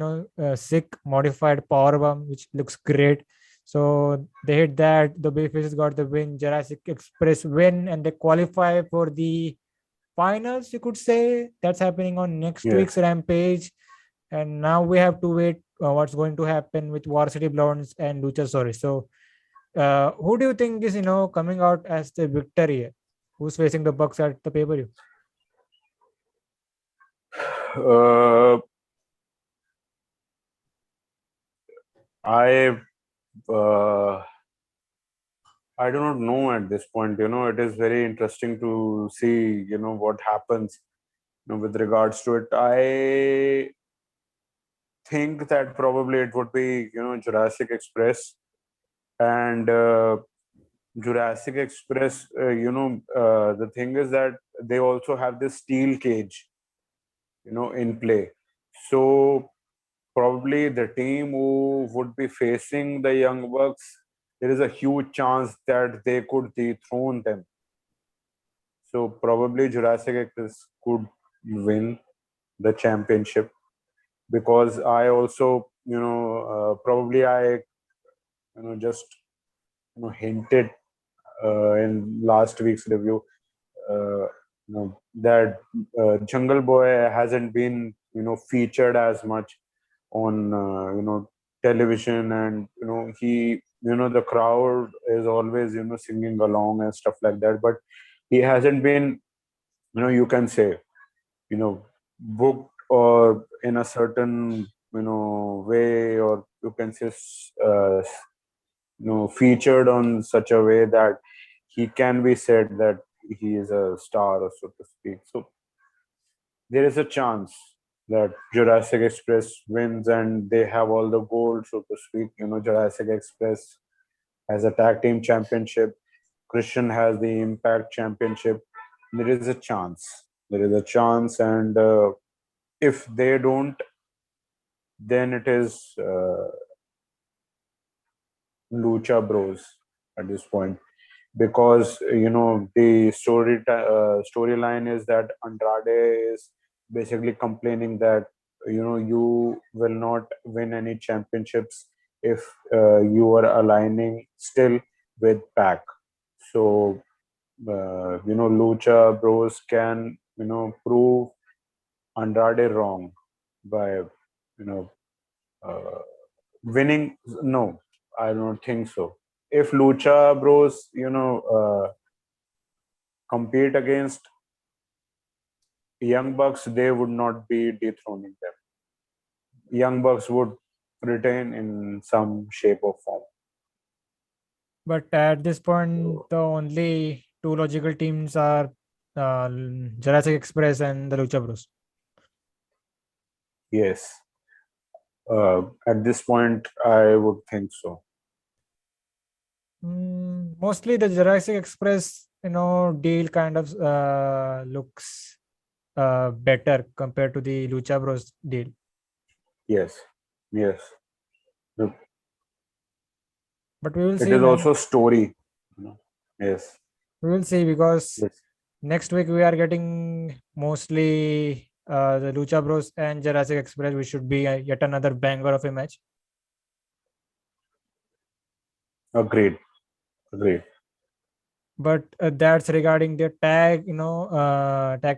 sick modified powerbomb, which looks great. So they hit that. The babyfaces got the win. Jurassic Express win, and they qualify for the finals. You could say that's happening on next week's Rampage. And now we have to wait what's going to happen with Varsity Blondes and Luchasaurus. So who do you think is coming out as the victor here? Who's facing the Bucks at the pay-per-view? I do not know at this point. It is very interesting to see what happens with regards to it. I think that probably it would be Jurassic Express, and Jurassic Express, the thing is that they also have this steel cage in play. So probably the team who would be facing the Young Bucks, there is a huge chance that they could dethrone them. So probably Jurassic Express could win the championship, because I also probably I just hinted in last week's review that Jungle Boy hasn't been featured as much on television, and he the crowd is always singing along and stuff like that, but he hasn't been you can say booked or in a certain way, or you can say featured on such a way that he can be said that he is a star, or so to speak. So there is a chance that Jurassic Express wins and they have all the gold, so to speak. Jurassic Express has a tag team championship. Christian has the Impact Championship. There is a chance. There is a chance, and if they don't, then it is Lucha Bros at this point, because the storyline is that Andrade is basically complaining that you will not win any championships if you are aligning still with Pac. So Lucha Bros can prove Andrade wrong by uh, winning. No, I don't think so. If Lucha Bros compete against Young Bucks, they would not be dethroning them. Young Bucks would retain in some shape or form. But at this point, the only two logical teams are Jurassic Express and the Lucha Bros. Yes. At this point, I would think so. Mostly the Jurassic Express, deal kind of looks better compared to the Lucha Bros deal. Yes. Yes. But we will It see, is man. also story. Yes. We will see, because Yes. next week we are getting mostly the Lucha Bros and Jurassic Express, which should be yet another banger of a match. Agreed. Agreed. But that's regarding the tag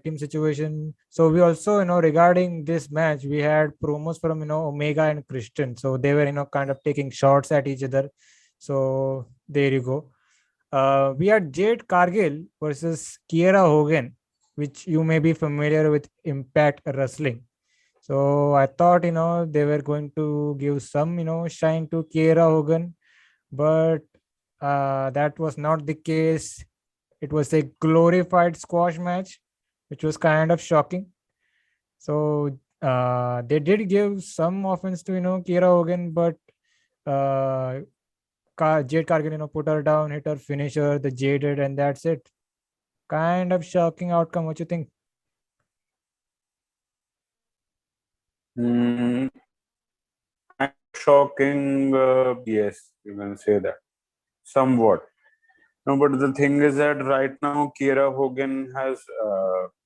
team situation. So we also, regarding this match, we had promos from Omega and Christian. So they were kind of taking shots at each other. So there you go. We had Jade Cargill versus Kiera Hogan, which you may be familiar with Impact Wrestling. So I thought they were going to give some shine to Kiera Hogan, but that was not the case. It was a glorified squash match, which was kind of shocking. So they did give some offense to Kiera Hogan, but Jade Cargill put her down, hit her finisher, the Jaded, and that's it. Kind of shocking outcome. What you think? Kind of shocking. Yes, you can say that. Somewhat. No, but the thing is that right now Kiera Hogan has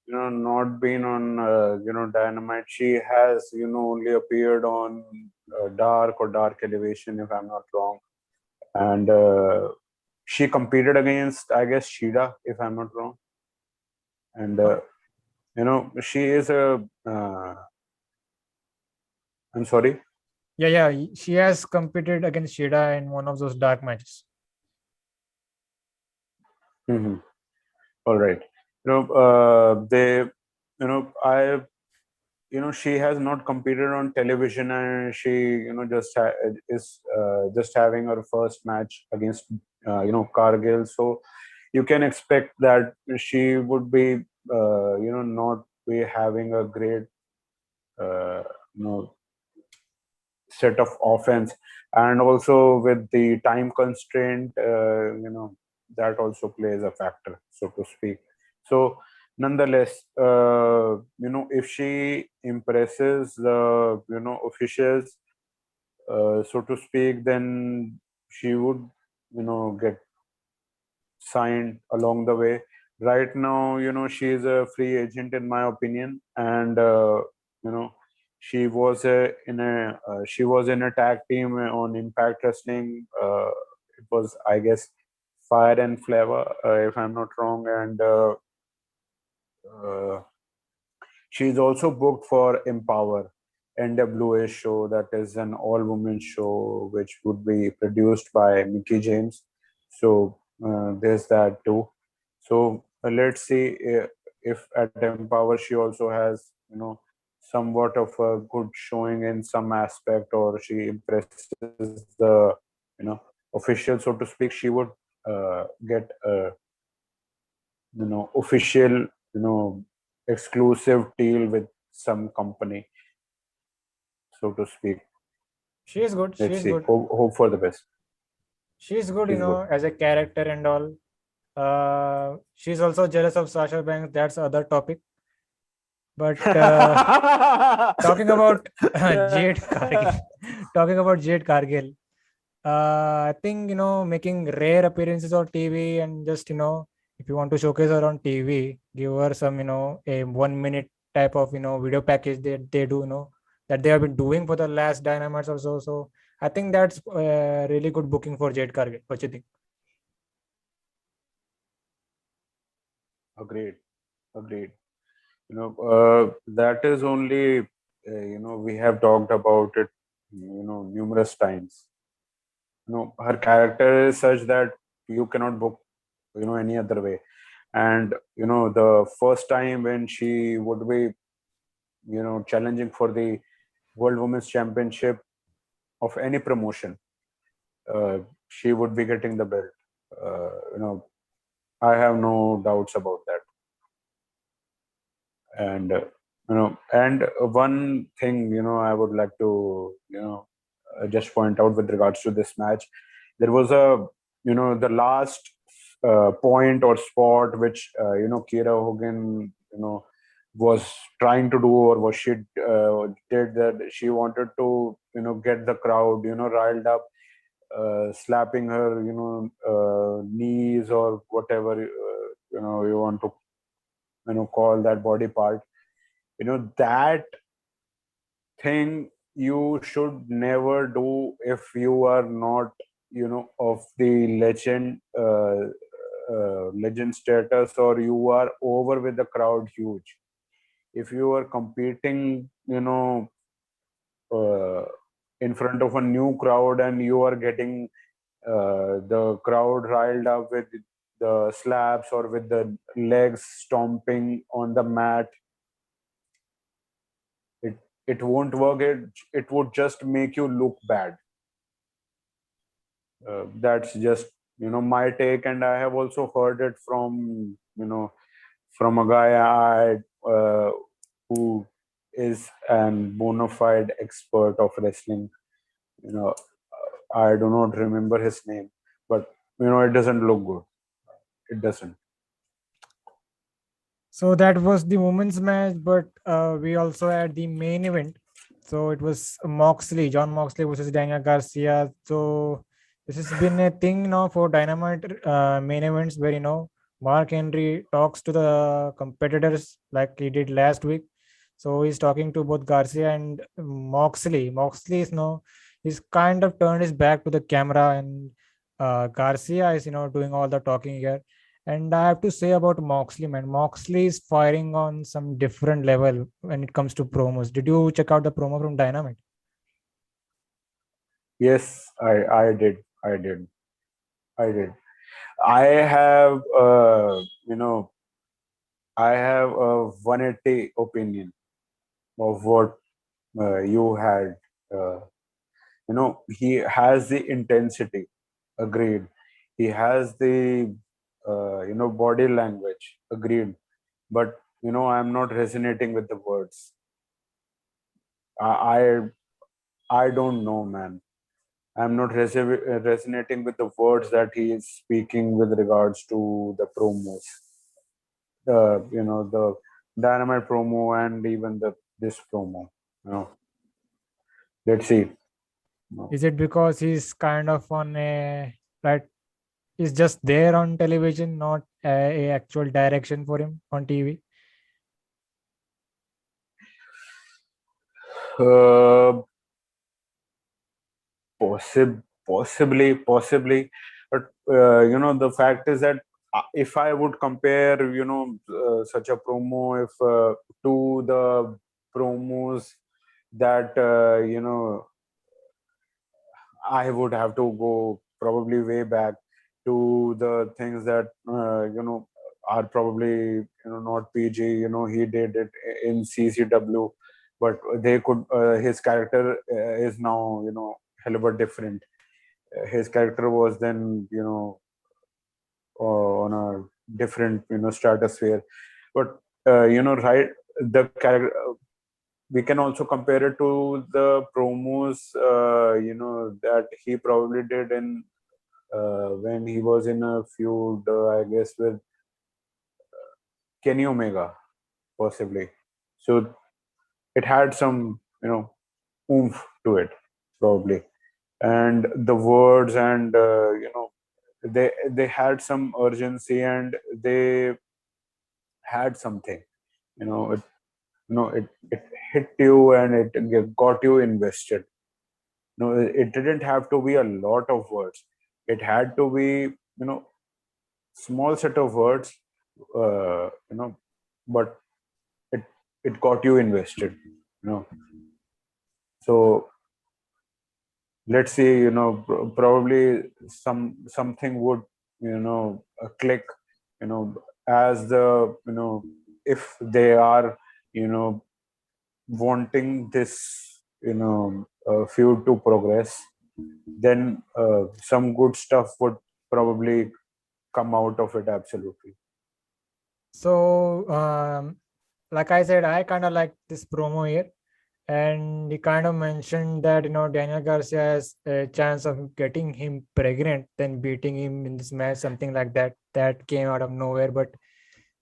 not been on Dynamite. She has only appeared on Dark or Dark Elevation, if I'm not wrong, and she competed against, I guess, Shida, if I'm not wrong, and she is a. I'm sorry. Yeah. She has competed against Shida in one of those dark matches. Mm-hmm. All right. They, I she has not competed on television, and she is just having her first match against Cargill, so you can expect that she would be not be having a great uh, you know set of offense, and also with the time constraint, that also plays a factor, so to speak. So nonetheless, if she impresses the officials, so to speak, then she would get signed along the way. Right now, she is a free agent in my opinion, and you know she was in a tag team on Impact Wrestling. It was, I guess, Fire and Flavor, if I'm not wrong, and uh, she is also booked for Empower NWA show, that is an all-women show which would be produced by Mickey James. So there's that too. So let's see if at Empower she also has somewhat of a good showing in some aspect, or she impresses the official, so to speak. She would get a official, exclusive deal with some company, so to speak. She is good. She Let's is see. good. Hope for the best. She is good, She's good. as a character and all. She's also jealous of Sasha Banks. That's other topic. But talking about Jade Cargill, talking about Jade Cargill, I think making rare appearances on TV and just if you want to showcase her on TV, give her some a 1 minute type of video package that they do that they have been doing for the last Dynamites or so. So I think that's really good booking for Jade Cargill. What you think? Agreed. Agreed. That is only, we have talked about it, numerous times. Her character is such that you cannot book, any other way. And, the first time when she would be, challenging for the World Women's Championship of any promotion, she would be getting the belt. I have no doubts about that. And and one thing I would like to just point out with regards to this match, there was a the last point or spot which Kiera Hogan was trying to do, or was she did, that she wanted to get the crowd riled up, slapping her knees or whatever you want to call that body part. That thing you should never do if you are not of the legend status, or you are over with the crowd huge. If you are competing uh, in front of a new crowd, and you are getting the crowd riled up with the slaps or with the legs stomping on the mat, it it won't work. It would just make you look bad. That's just my take, and I have also heard it from from a guy who is an bona fide expert of wrestling. you know I do not remember his name, but it doesn't look good. It doesn't. So that was the women's match, but we also had the main event. So it was John Moxley versus Daniel Garcia. So this has been a thing now for Dynamite main events, where Mark Henry talks to the competitors like he did last week. So he's talking to both Garcia and Moxley. Moxley is he's kind of turned his back to the camera, and Garcia is doing all the talking here. And I have to say about Moxley, man, Moxley is firing on some different level when it comes to promos. Did you check out the promo from Dynamite? Yes, I did. I did. I did. I have I have a 180 opinion of what you had. Uh, he has the intensity. Agreed. He has the body language. Agreed. But I'm not resonating with the words. I I don't know, man. I'm not resonating with the words that he is speaking with regards to the promos. The Dynamite promo, and even this promo. You know, let's see. Is it because he's kind of on a right? He's just there on television, not a actual direction for him on TV. Uh, possibly, but the fact is that if I would compare, such a promo, if to the promos that I would have to go probably way back to the things that are probably not PG. He did it in CCW, but they could. His character is now hell of a different. His character was then on a different, stratosphere. But right, the character, we can also compare it to the promos, that he probably did in when he was in a feud, I guess, with Kenny Omega, possibly. So it had some, oomph to it, probably. And the words, and they had some urgency, and they had something, it it hit you, and it got you invested. It didn't have to be a lot of words. It had to be, small set of words, but it it got you invested, so let's see, probably something would, click, as the, if they are, wanting this, feud to progress, then some good stuff would probably come out of it, absolutely. So, like I said, I kind of like this promo here, and he kind of mentioned that Daniel Garcia has a chance of getting him pregnant, then beating him in this match, something like that. That came out of nowhere, but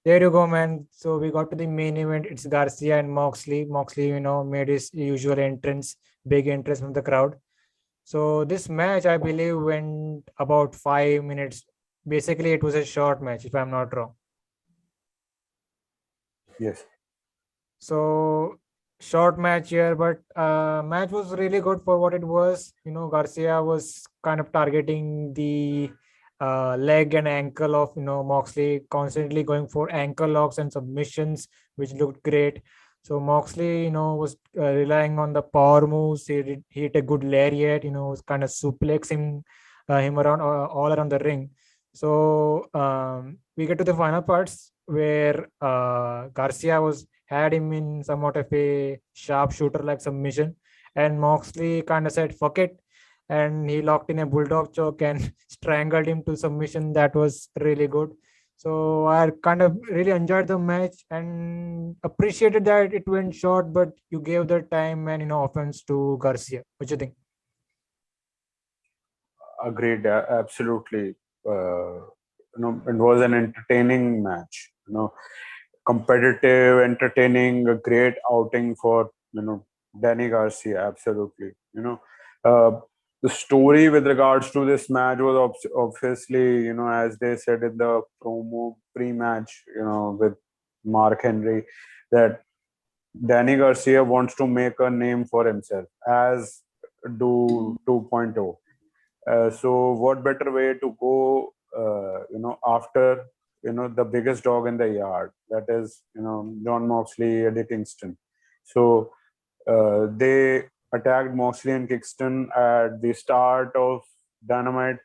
there you go, man. So we got to the main event. It's Garcia and Moxley. Moxley, made his usual entrance, big entrance from the crowd. So this match, I believe, went about 5 minutes. Basically, it was a short match, if I'm not wrong. Yes. So short match here, but match was really good for what it was. Garcia was kind of targeting the leg and ankle of Moxley, constantly going for ankle locks and submissions, which looked great. So Moxley, was relying on the power moves. He hit a good lariat. Was kind of suplexing him around all around the ring. So we get to the final parts where Garcia had him in somewhat of a sharpshooter like submission, and Moxley kind of said fuck it, and he locked in a bulldog choke and strangled him to submission. That was really good. So I kind of really enjoyed the match and appreciated that it went short, but you gave the time and offense to Garcia. What do you think? Agreed, absolutely. It was an entertaining match. Competitive, entertaining, a great outing for Danny Garcia. Absolutely. The story with regards to this match was obviously, as they said in the promo pre-match, with Mark Henry, that Danny Garcia wants to make a name for himself, as do 2.0. So what better way to go, after, the biggest dog in the yard, that is, John Moxley, Eddie Kingston. So they attacked Moxley and Kingston at the start of Dynamite,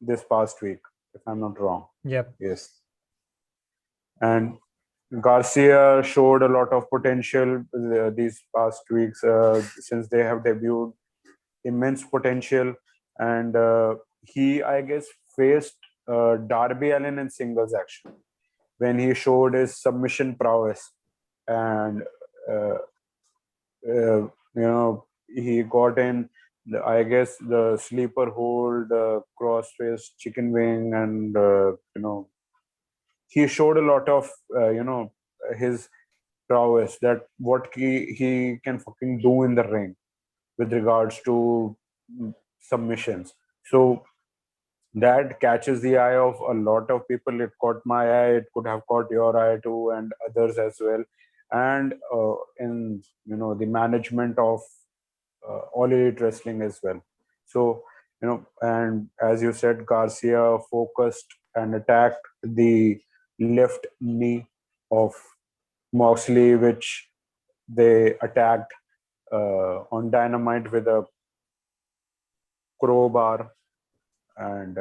this past week, if I'm not wrong. Yep. Yes. And Garcia showed a lot of potential these past weeks, since they have debuted. Immense potential, and he, I guess, faced Darby Allin in singles action when he showed his submission prowess, and he got in, I guess, the sleeper hold, crossface chicken wing, and he showed a lot of his prowess, that what he can fucking do in the ring with regards to submissions. So that catches the eye of a lot of people. It caught my eye. It could have caught your eye too, and others as well. And in the management of All Elite Wrestling as well. So and as you said, Garcia focused and attacked the left knee of Moxley, which they attacked on Dynamite with a crowbar, and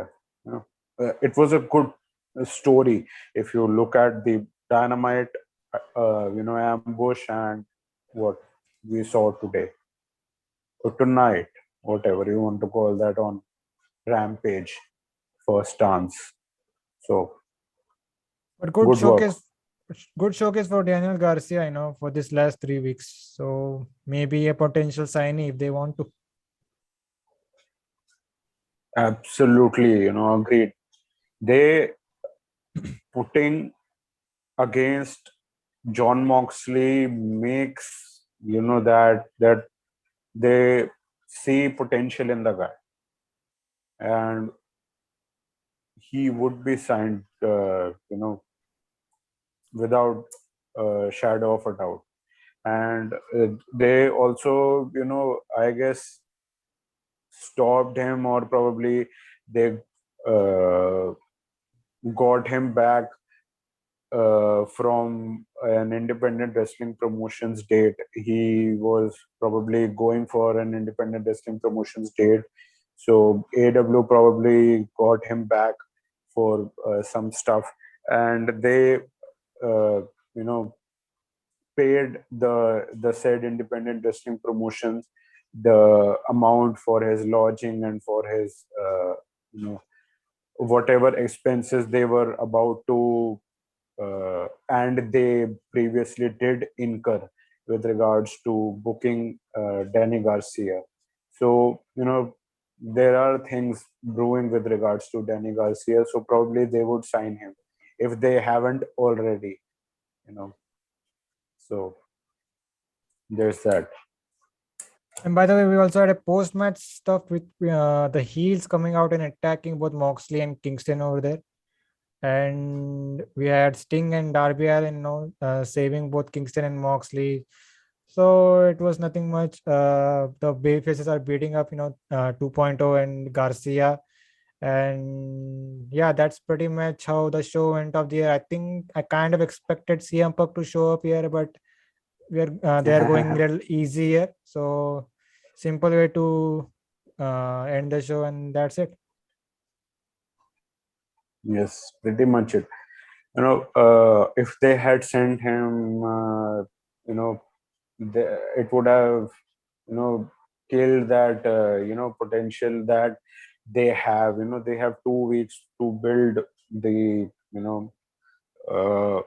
it was a good story if you look at the Dynamite, ambush, and what we saw today or tonight, whatever you want to call that, on Rampage, first dance. So But good work. good showcase for Daniel Garcia, for this last 3 weeks. So maybe a potential signee if they want to. Absolutely, agreed. They putting against John Moxley makes that they see potential in the guy, and he would be signed, without a shadow of a doubt. And they also, I guess, stopped him, or probably they uh, got him back from an independent wrestling promotions date. He was probably going for an independent wrestling promotions date. So AW probably got him back for some stuff, and they, you know, paid the said independent wrestling promotions the amount for his lodging and for his, whatever expenses they were about to, and they previously did incur with regards to booking Danny Garcia. So, there are things brewing with regards to Danny Garcia. So probably they would sign him if they haven't already, you know. So there's that. And by the way, we also had a post-match stuff with the heels coming out and attacking both Moxley and Kingston over there. And we had Sting and Darby Allin, saving both Kingston and Moxley. So it was nothing much. The bay faces are beating up, 2.0 and Garcia. And yeah, that's pretty much how the show went off the year. I think I kind of expected CM Punk to show up here, but they are going a little easier. So simple way to end the show, and that's it. Yes, pretty much it. If they had sent him, it would have, killed that, potential that they have. They have 2 weeks to build the, uh,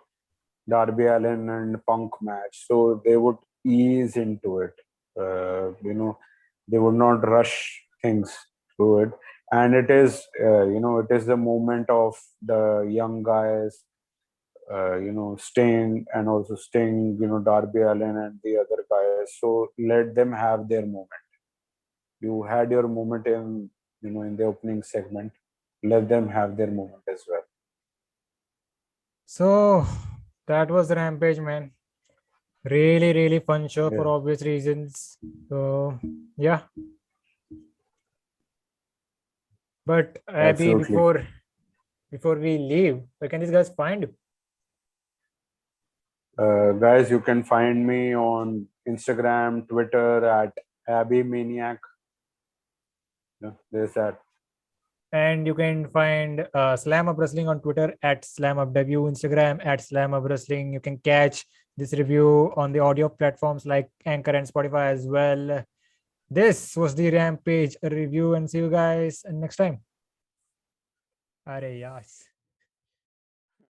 Darby Allin and Punk match, so they would ease into it. They would not rush things through it, and it is, it is the moment of the young guys, Sting, and also Sting, Darby Allin and the other guys. So let them have their moment. You had your moment in the opening segment. Let them have their moment as well. So that was Rampage, man. Really, really fun show Yeah, for obvious reasons. So yeah. But Abby, absolutely. before we leave, where can these guys find you? Guys, you can find me on Instagram, Twitter at Abby Maniac. Yeah, there's that. And you can find Slamhub Wrestling on Twitter at SlamhubW, Instagram at Slamhub Wrestling. You can catch this review on the audio platforms like Anchor and Spotify as well. This was the Rampage review, and see you guys next time. Are yes.